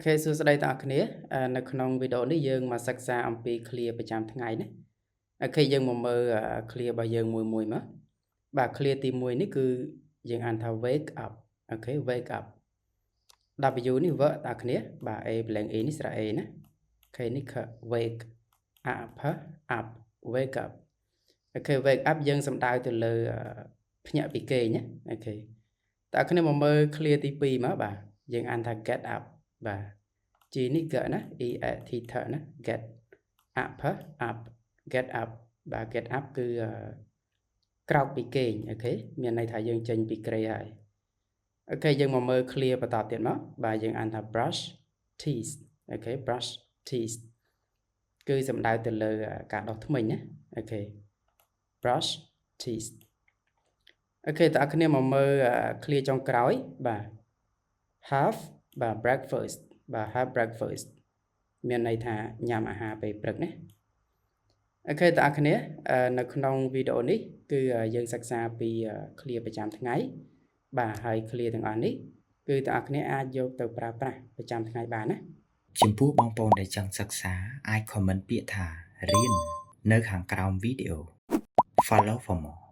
ខេសួស្តីទាំងអស់គ្នានៅក្នុងវីដេអូនេះយើងមកសិក្សាអំពីឃ្លាប្រចាំថ្ងៃណាអូខេយើងមកមើលឃ្លារបស់យើងមួយមកបាទឃ្លាទី1នេះគឺយើងអានថា wake up អូខេ wake up W នេះ verb ទាំងអស់គ្នាបាទ A ប្រឡែង A នេះស្រៈ A ណា K នេះ wake up wake up អូខេ wake up យើងសំដៅទៅលើភ្ញាក់ពីគេងណាអូខេតើអ្នកគ្នាមកមើលឃ្លាទី2មកបាទយើងអានថា get up បាទ G នេះ get ណា E T T ណា get up get up បាទ get up គឺក្រោកពីគេងអូខេមានន័យថាយើងចេញពីគ្រែហើយអូខេយើងមកមើលឃ្លាបន្តទៀតមកបាទយើងអានថា brush teeth អូខេ brush teeth គឺសំដៅទៅលើការដុសធ្មេញណាអូខេ brush teeth អូខេតើអ្នកគ្នាមកមើលឃ្លាចុងក្រោយបាទ have បាទ breakfast បាទ have breakfast មានន័យថាញ៉ាំអាហារពេលព្រឹកណាអូខេតើអ្នកគ្នានៅក្នុងវីដេអូនេះគឺយើងសិក្សាពីឃ្លាប្រចាំថ្ងៃបាទហើយឃ្លាទាំងអស់នេះគឺអ្នកគ្នាអាចយកទៅប្រើប្រាស់ប្រចាំថ្ងៃបានណាចំពោះបងប្អូនដែលចង់សិក្សាអាច comment ពាក្យថារៀននៅខាងក្រោមវីដេអូ Follow for more